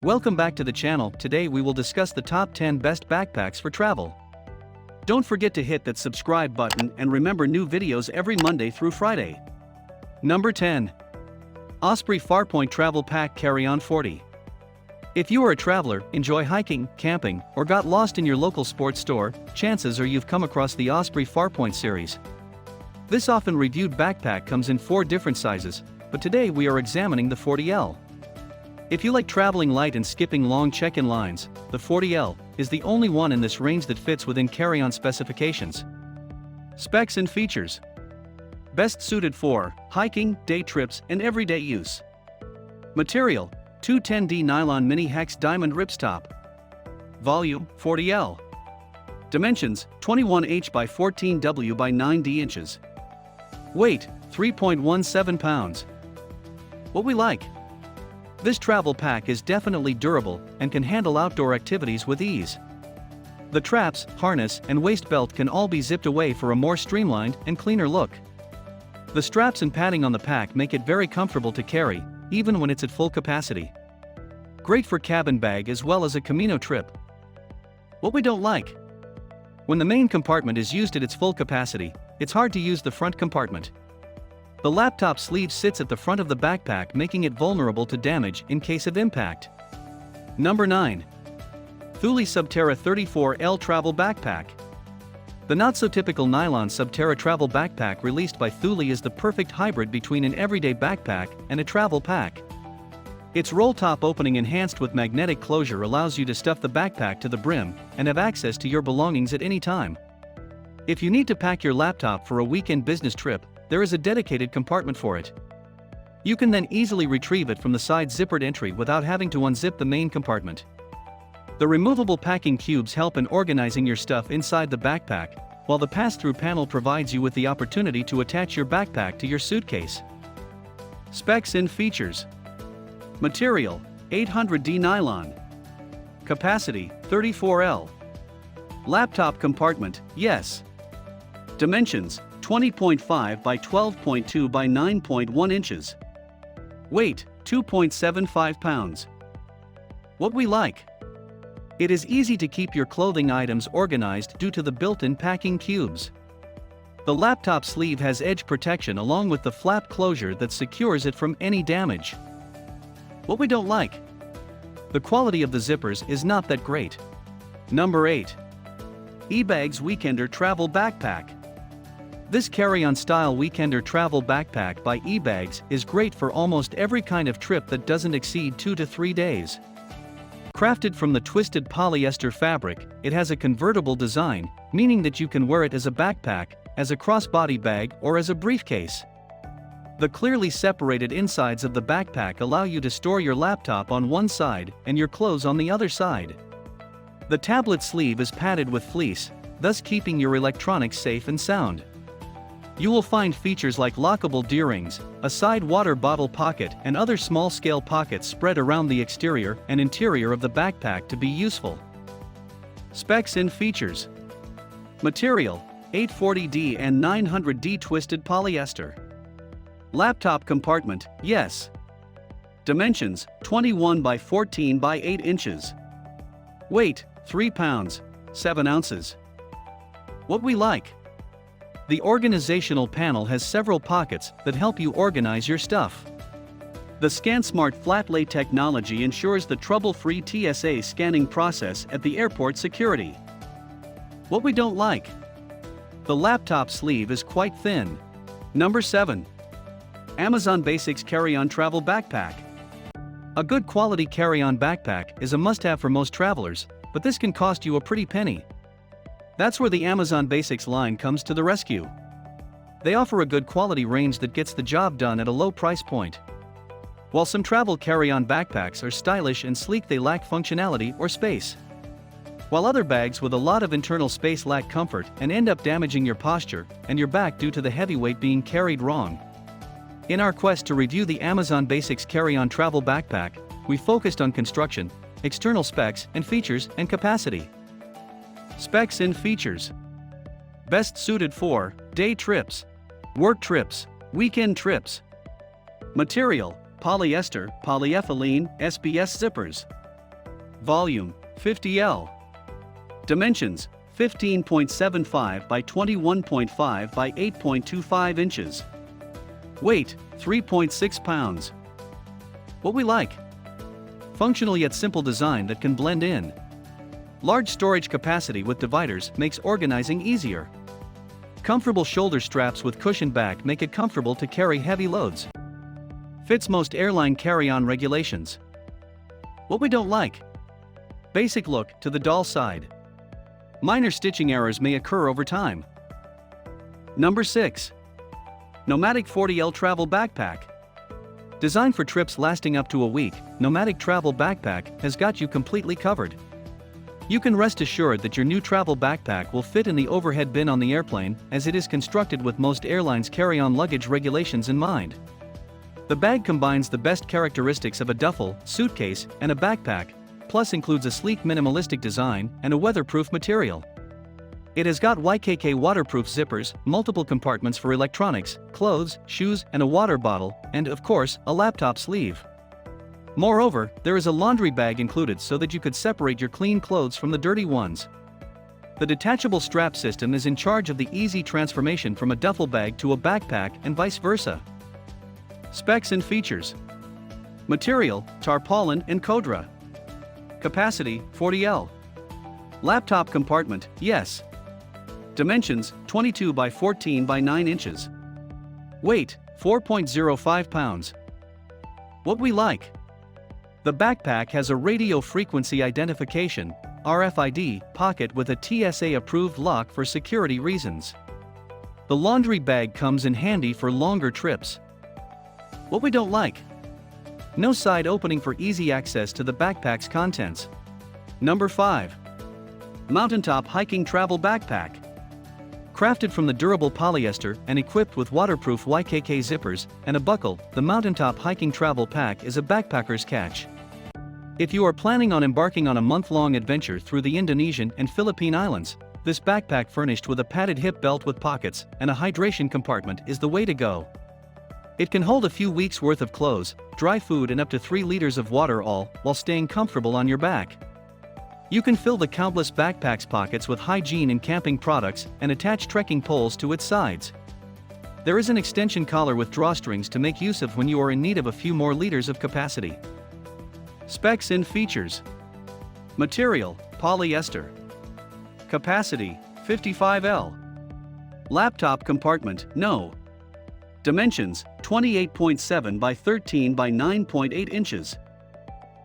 Welcome back to the channel. Today we will discuss the top 10 best backpacks for travel. Don't forget to hit that subscribe button and remember new videos every Monday through Friday. Number 10. Osprey Farpoint Travel Pack Carryon 40. If you are a traveler, enjoy hiking, camping, or got lost in your local sports store, chances are you've come across the Osprey Farpoint series. This often reviewed backpack comes in 4 different sizes, but today we are examining the 40L. If you like traveling light and skipping long check-in lines, the 40L is the only one in this range that fits within carry-on specifications. Specs and features. Best suited for hiking, day trips, and everyday use. Material: 210D nylon mini hex diamond ripstop. Volume: 40L. Dimensions: 21H by 14W by 9D inches. Weight: 3.17 pounds. What we like: this travel pack is definitely durable and can handle outdoor activities with ease. The traps, harness, and waist belt can all be zipped away for a more streamlined and cleaner look. The straps and padding on the pack make it very comfortable to carry, even when it's at full capacity. Great for cabin bag as well as a Camino trip. What we don't like: when the main compartment is used at its full capacity, it's hard to use the front compartment. The laptop sleeve sits at the front of the backpack, making it vulnerable to damage in case of impact. Number 9. Thule Subterra 34L Travel Backpack. The not-so-typical nylon Subterra travel backpack released by Thule is the perfect hybrid between an everyday backpack and a travel pack. Its roll-top opening enhanced with magnetic closure allows you to stuff the backpack to the brim and have access to your belongings at any time. If you need to pack your laptop for a weekend business trip, there is a dedicated compartment for it. You can then easily retrieve it from the side zippered entry without having to unzip the main compartment. The removable packing cubes help in organizing your stuff inside the backpack, while the pass-through panel provides you with the opportunity to attach your backpack to your suitcase. Specs and features. Material: 800D nylon. Capacity: 34L. Laptop compartment: yes. Dimensions: 20.5 by 12.2 by 9.1 inches. Weight: 2.75 pounds. What we like: it is easy to keep your clothing items organized due to the built-in packing cubes. The laptop sleeve has edge protection along with the flap closure that secures it from any damage. What we don't like: the quality of the zippers is not that great. Number 8. eBags Weekender Travel Backpack. This carry-on style weekender travel backpack by eBags is great for almost every kind of trip that doesn't exceed 2 to 3 days. Crafted from the twisted polyester fabric, it has a convertible design, meaning that you can wear it as a backpack, as a crossbody bag, or as a briefcase. The clearly separated insides of the backpack allow you to store your laptop on one side and your clothes on the other side. The tablet sleeve is padded with fleece, thus keeping your electronics safe and sound. You will find features like lockable D-rings, a side water bottle pocket, and other small-scale pockets spread around the exterior and interior of the backpack to be useful. Specs and features. Material: 840D and 900D twisted polyester. Laptop compartment: yes. Dimensions: 21 by 14 by 8 inches. Weight: 3 pounds, 7 ounces. What we like: the organizational panel has several pockets that help you organize your stuff. The ScanSmart flat lay technology ensures the trouble-free TSA scanning process at the airport security. What we don't like: the laptop sleeve is quite thin. Number 7. Amazon Basics Carry-On Travel Backpack. A good quality carry-on backpack is a must-have for most travelers, but this can cost you a pretty penny. That's where the Amazon Basics line comes to the rescue. They offer a good quality range that gets the job done at a low price point. While some travel carry-on backpacks are stylish and sleek, they lack functionality or space. While other bags with a lot of internal space lack comfort and end up damaging your posture and your back due to the heavy weight being carried wrong. In our quest to review the Amazon Basics Carry-On Travel Backpack, we focused on construction, external specs and features, and capacity. Specs and features. Best suited for day trips, work trips, weekend trips. Material: polyester, polyethylene, SBS zippers. Volume, 50L. Dimensions, 15.75 by 21.5 by 8.25 inches. Weight, 3.6 pounds. What we like: functional yet simple design that can blend in. Large storage capacity with dividers makes organizing easier. Comfortable shoulder straps with cushioned back make it comfortable to carry heavy loads. Fits most airline carry-on regulations. What we don't like: basic look to the dull side. Minor stitching errors may occur over time. Number 6. Nomatic 40L Travel Backpack. Designed for trips lasting up to a week, Nomatic Travel Backpack has got you completely covered. You can rest assured that your new travel backpack will fit in the overhead bin on the airplane, as it is constructed with most airlines' carry-on luggage regulations in mind. The bag combines the best characteristics of a duffel, suitcase, and a backpack, plus includes a sleek minimalistic design and a weatherproof material. It has got YKK waterproof zippers, multiple compartments for electronics, clothes, shoes, and a water bottle, and of course, a laptop sleeve. Moreover, there is a laundry bag included so that you could separate your clean clothes from the dirty ones. The detachable strap system is in charge of the easy transformation from a duffel bag to a backpack and vice versa. Specs and features. Material, tarpaulin and Codra. Capacity, 40L. Laptop compartment, yes. Dimensions, 22 by 14 by 9 inches. Weight, 4.05 pounds. What we like: the backpack has a radio frequency identification (RFID) pocket with a TSA-approved lock for security reasons. The laundry bag comes in handy for longer trips. What we don't like: no side opening for easy access to the backpack's contents. Number 5. Mountaintop Hiking Travel Backpack. Crafted from the durable polyester and equipped with waterproof YKK zippers and a buckle, the Mountaintop Hiking Travel Pack is a backpacker's catch. If you are planning on embarking on a month-long adventure through the Indonesian and Philippine Islands, this backpack furnished with a padded hip belt with pockets and a hydration compartment is the way to go. It can hold a few weeks' worth of clothes, dry food and up to 3 liters of water, all while staying comfortable on your back. You can fill the countless backpack's pockets with hygiene and camping products and attach trekking poles to its sides. There is an extension collar with drawstrings to make use of when you are in need of a few more liters of capacity. Specs and features. Material, polyester. Capacity, 55L. Laptop compartment, no. Dimensions, 28.7 by 13 by 9.8 inches.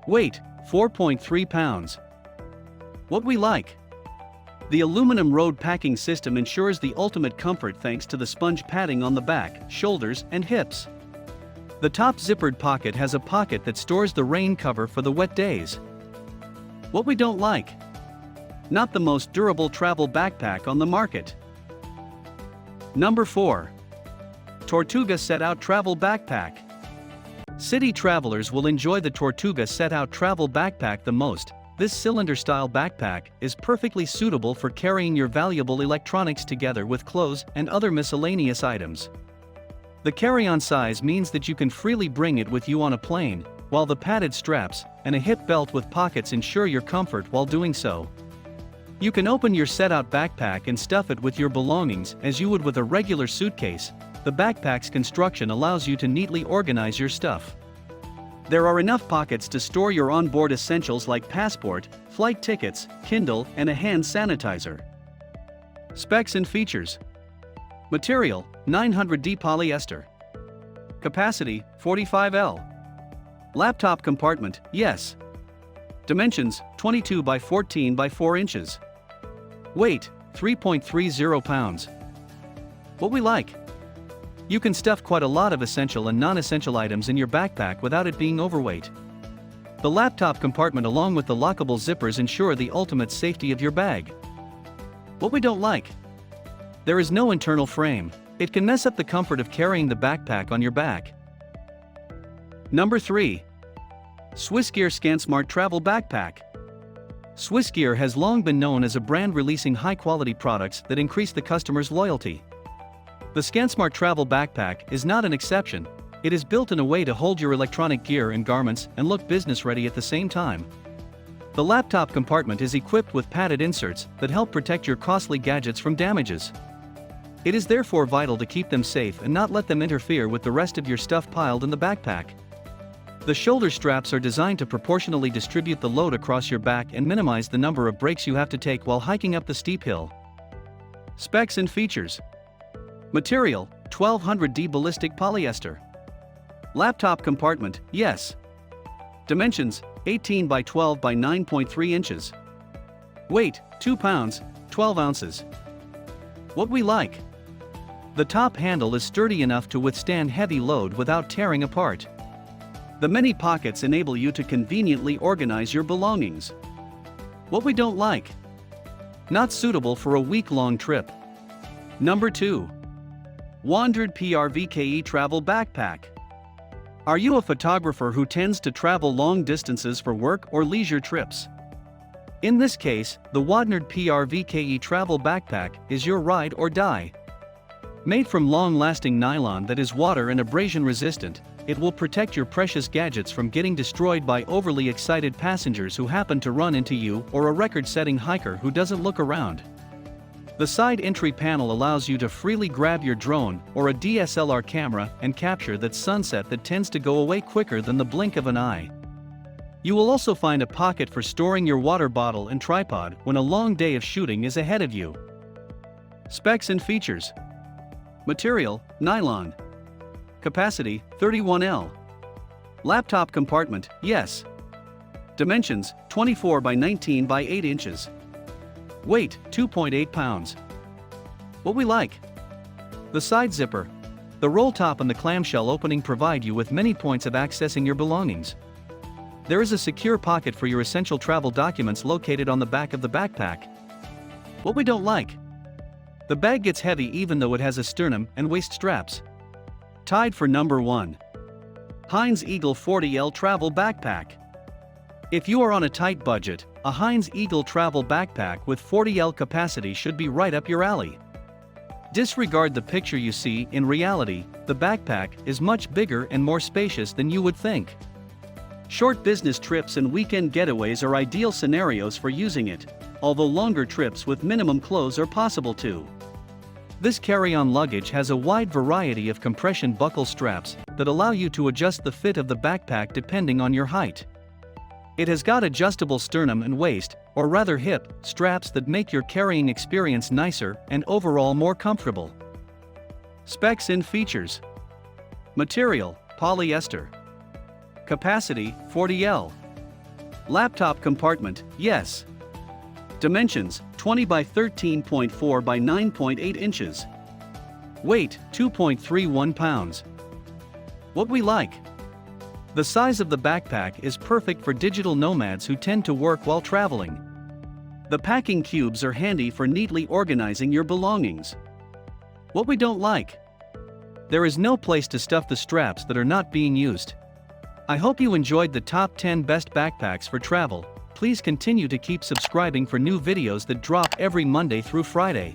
Weight, 4.3 pounds. What we like: the aluminum road packing system ensures the ultimate comfort thanks to the sponge padding on the back, shoulders, and hips. The top zippered pocket has a pocket that stores the rain cover for the wet days. What we don't like: not the most durable travel backpack on the market. Number 4. Tortuga Setout Travel Backpack. City travelers will enjoy the Tortuga Setout Travel Backpack the most. This cylinder-style backpack is perfectly suitable for carrying your valuable electronics together with clothes and other miscellaneous items. The carry-on size means that you can freely bring it with you on a plane, while the padded straps and a hip belt with pockets ensure your comfort while doing so. You can open your Setout backpack and stuff it with your belongings as you would with a regular suitcase. The backpack's construction allows you to neatly organize your stuff. There are enough pockets to store your onboard essentials like passport, flight tickets, Kindle, and a hand sanitizer. Specs and features. Material, 900D polyester. Capacity, 45L. Laptop compartment, yes. Dimensions, 22 by 14 by 4 inches. Weight, 3.30 pounds. What we like: you can stuff quite a lot of essential and non-essential items in your backpack without it being overweight. The laptop compartment along with the lockable zippers ensure the ultimate safety of your bag. What we don't like: there is no internal frame. It can mess up the comfort of carrying the backpack on your back. Number 3. SwissGear ScanSmart Travel Backpack. SwissGear has long been known as a brand releasing high-quality products that increase the customer's loyalty. The ScanSmart Travel Backpack is not an exception. It is built in a way to hold your electronic gear and garments and look business-ready at the same time. The laptop compartment is equipped with padded inserts that help protect your costly gadgets from damages. It is therefore vital to keep them safe and not let them interfere with the rest of your stuff piled in the backpack. The shoulder straps are designed to proportionally distribute the load across your back and minimize the number of breaks you have to take while hiking up the steep hill. Specs and features. Material: 1200D ballistic polyester. Laptop compartment: yes. Dimensions: 18 by 12 by 9.3 inches. Weight: 2 pounds, 12 ounces. What we like. The top handle is sturdy enough to withstand heavy load without tearing apart. The many pockets enable you to conveniently organize your belongings. What we don't like. Not suitable for a week-long trip. Number 2. WANDRD PRVKE Travel Backpack. Are you a photographer who tends to travel long distances for work or leisure trips? In this case, the WANDRD PRVKE Travel Backpack is your ride or die. Made from long-lasting nylon that is water and abrasion resistant, it will protect your precious gadgets from getting destroyed by overly excited passengers who happen to run into you or a record-setting hiker who doesn't look around. The side entry panel allows you to freely grab your drone or a DSLR camera and capture that sunset that tends to go away quicker than the blink of an eye. You will also find a pocket for storing your water bottle and tripod when a long day of shooting is ahead of you. Specs and features. Material: nylon. Capacity: 31L. Laptop compartment: yes. Dimensions: 24 by 19 by 8 inches. Weight: 2.8 pounds. What we like. The side zipper. The roll top and the clamshell opening provide you with many points of accessing your belongings. There is a secure pocket for your essential travel documents located on the back of the backpack. What we don't like. The bag gets heavy even though it has a sternum and waist straps. Tied for number 1. Heinz Eagle 40L Travel Backpack. If you are on a tight budget, a Heinz Eagle travel backpack with 40L capacity should be right up your alley. Disregard the picture you see. In reality, the backpack is much bigger and more spacious than you would think. Short business trips and weekend getaways are ideal scenarios for using it, although longer trips with minimum clothes are possible too. This carry-on luggage has a wide variety of compression buckle straps that allow you to adjust the fit of the backpack depending on your height. It has got adjustable sternum and waist, or rather hip, straps that make your carrying experience nicer and overall more comfortable. Specs and features. Material: polyester. Capacity: 40L. Laptop compartment: yes. Dimensions: 20 by 13.4 by 9.8 inches. Weight: 2.31 pounds. What we like. The size of the backpack is perfect for digital nomads who tend to work while traveling. The packing cubes are handy for neatly organizing your belongings. What we don't like. There is no place to stuff the straps that are not being used. I hope you enjoyed the top 10 best backpacks for travel. Please continue to keep subscribing for new videos that drop every Monday through Friday.